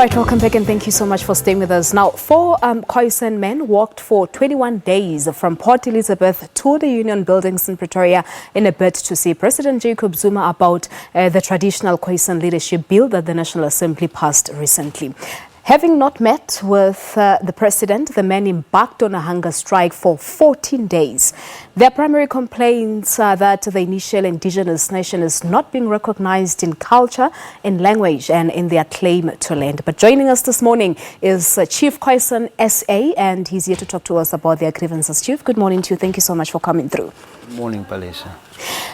Right, welcome back and thank you so much for staying with us. Now, four Khoisan men walked for 21 days from Port Elizabeth to the Union buildings in Pretoria in a bid to see President Jacob Zuma about the Traditional Khoisan Leadership Bill that the National Assembly passed recently. Having not met with the president, the men embarked on a hunger strike for 14 days. Their primary complaints are that the initial Indigenous nation is not being recognized in culture, in language, and in their claim to land. But joining us this morning is Chief Khoisan SA, and he's here to talk to us about their grievances. Chief, good morning to you. Thank you so much for coming through. Good morning, Palesa.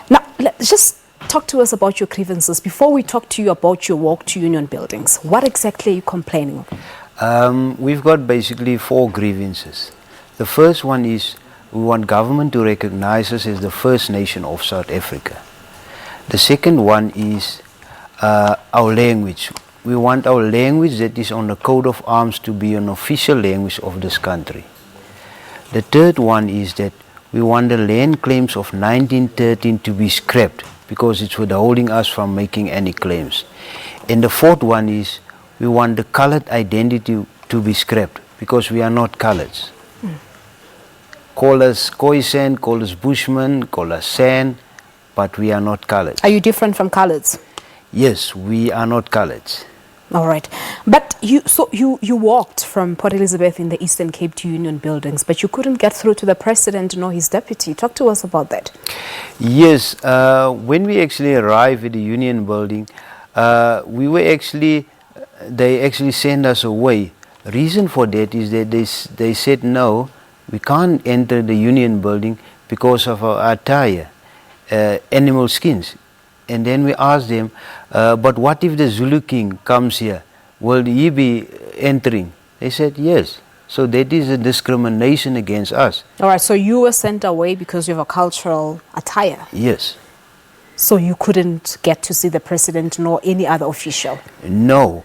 Now, let's just talk to us about your grievances. Before we talk to you about your walk to Union buildings, what exactly are you complaining of? We've got basically four grievances. The first one is we want government to recognize us as the First Nation of South Africa. The second one is our language. We want our language that is on the coat of arms to be an official language of this country. The third one is that we want the land claims of 1913 to be scrapped, because it's withholding us from making any claims. And the fourth one is we want the colored identity to be scrapped, because we are not coloreds. Call us Khoisan, call us Bushman, call us San, but we are not coloreds. Are you different from coloreds? Yes, we are not coloreds. All right. But you walked from Port Elizabeth in the Eastern Cape to Union buildings, but you couldn't get through to the president nor his deputy. Talk to us about that. Yes, when we actually arrived at the Union building, they actually sent us away. Reason for that is that they said no, we can't enter the Union building because of our attire, animal skins. And then we asked them, but what if the Zulu king comes here? Will he be entering? They said yes. So that is a discrimination against us. All right, so you were sent away because you have a cultural attire? Yes. So you couldn't get to see the president nor any other official? No.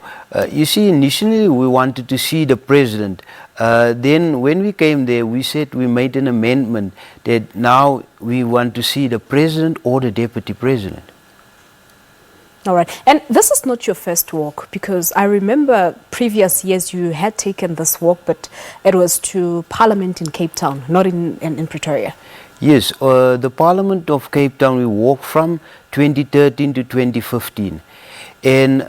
You see, initially we wanted to see the president. Then when we came there, we said we made an amendment that now we want to see the president or the deputy president. All right. And this is not your first walk, because I remember previous years you had taken this walk, but it was to Parliament in Cape Town, not in Pretoria. Yes, the Parliament of Cape Town, we walked from 2013 to 2015. And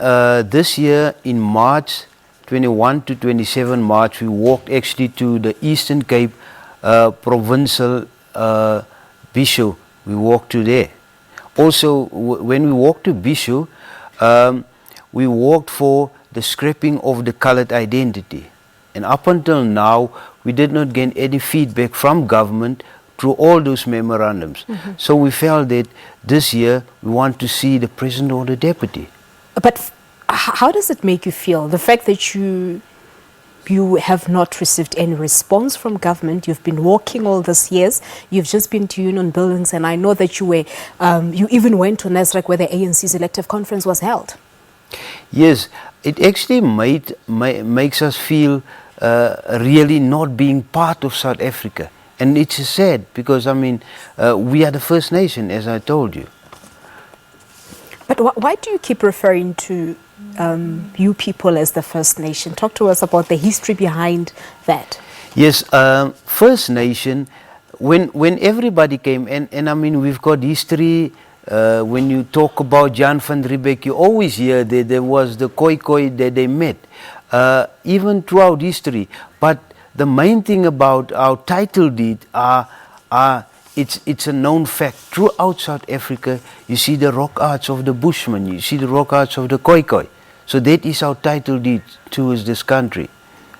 this year in March, 21 to 27 March, we walked actually to the Eastern Cape Provincial Bisho. We walked to there. Also, when we walked to Bisho, we walked for the scrapping of the colored identity. And up until now, we did not get any feedback from government through all those memorandums. So we felt that this year we want to see the president or the deputy. But how does it make you feel, the fact that you have not received any response from government? You've been walking all these years, you've just been to Union buildings, and I know that you even went to Nasrec where the ANC's elective conference was held. Yes, it actually makes us feel really not being part of South Africa. And it's sad because, I mean, we are the First Nation, as I told you. But why do you keep referring to you people as the First Nation? Talk to us about the history behind that. Yes, First Nation, when everybody came, and I mean, we've got history. When you talk about Jan van Riebeeck, you always hear that there was the Khoi that they met, even throughout history. But the main thing about our title deed it's a known fact. Throughout South Africa, you see the rock arts of the Bushman, you see the rock arts of the Khoi. So that is our title deed towards this country.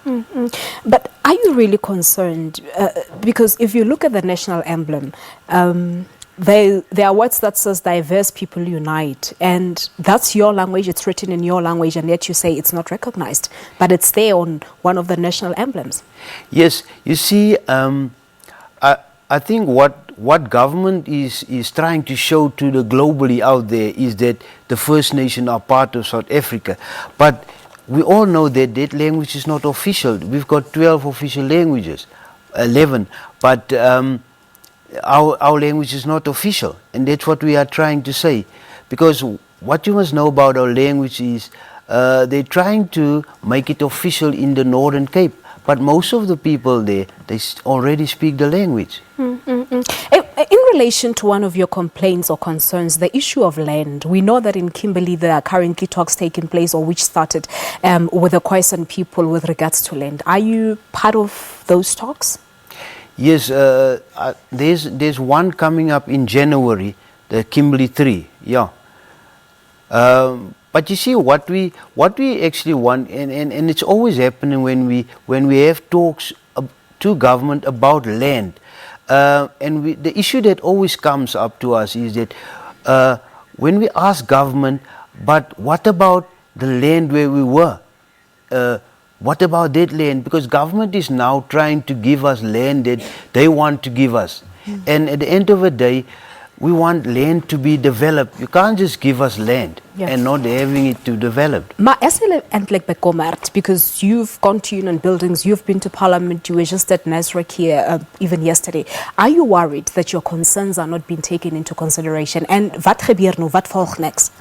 But are you really concerned? Because if you look at the national emblem, there are words that says diverse people unite, and that's your language, it's written in your language, and yet you say it's not recognized, but it's there on one of the national emblems. Yes, you see, I think what government is trying to show to the globally out there is that the First Nation are part of South Africa, but we all know that that language is not official. We've got 12 official languages, 11, but our language is not official, and that's what we are trying to say. Because what you must know about our language is they're trying to make it official in the Northern Cape. But most of the people there, they already speak the language. In relation to one of your complaints or concerns, the issue of land, we know that in Kimberley there are currently talks taking place, or which started with the Khoisan people with regards to land. Are you part of those talks? Yes, there's one coming up in January, the Kimberley 3, yeah. But you see, what we actually want, and it's always happening when we have talks to government about land, and the issue that always comes up to us is that when we ask government, but what about the land where we were? What about that land? Because government is now trying to give us land that they want to give us, and at the end of the day, we want land to be developed. You can't just give us land and not having it to develop. Maar as jy eintlik bekommerd, because you've gone to union buildings, you've been to parliament, you were just at Nasrec here even yesterday. Are you worried that your concerns are not being taken into consideration? And wat gebeur nou? Wat volg next?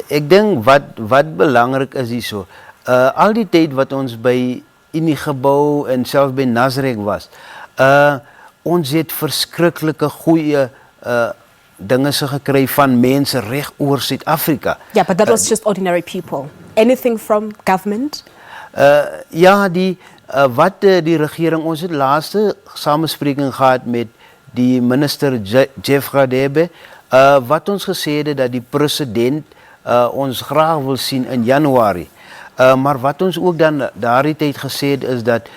Ek dink wat belangrik is hierso. Al die tyd wat ons by in die gebou en selfs by Nasrec was, ons het verskriklike goeie dinge gekry van mense reg oor Suid-Afrika. Yeah, but that was just ordinary people. Anything from government? Ja, wat die regering, ons het laaste samespreking gehad met die minister Jeff Radebe, wat ons gesê het dat die president ons graag wil sien in Januarie. Maar wat ons ook dan daardie tyd gesê het is dat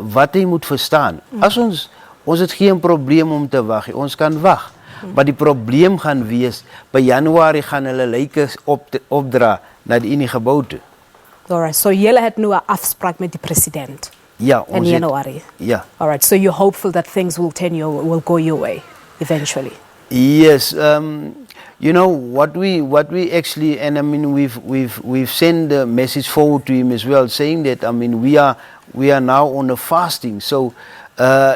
wat jy moet verstaan, as ons het geen probleem om te wag, ons kan wag. Maar die probleem gaan wees, by Januarie gaan hulle lyke opdra na die enige gebou toe. Alright, so julle het nou 'n afspraak met die president. Ja, in Januarie. Ja. Alright, so you're hopeful that things will go your way eventually. Yes, you know what we actually, and I mean we've sent the message forward to him as well, saying that I mean we are now on a fasting, so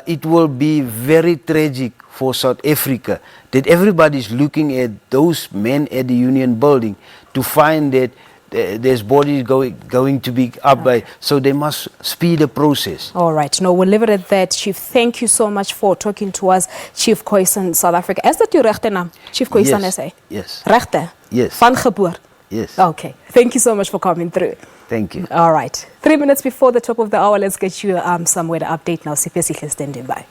it will be very tragic for South Africa that everybody's looking at those men at the Union Building to find that there's bodies going to be up by, so they must speed the process. All right, no, we'll leave it at that. Chief, thank you so much for talking to us. Chief Khoisan South Africa. Is that your regte naam? Chief Khoisan SA? Yes. Regte? Yes. Van geboorte? Yes. Okay, thank you so much for coming through. Thank you. All right, 3 minutes before the top of the hour, let's get you somewhere to update now. CPC is standing by.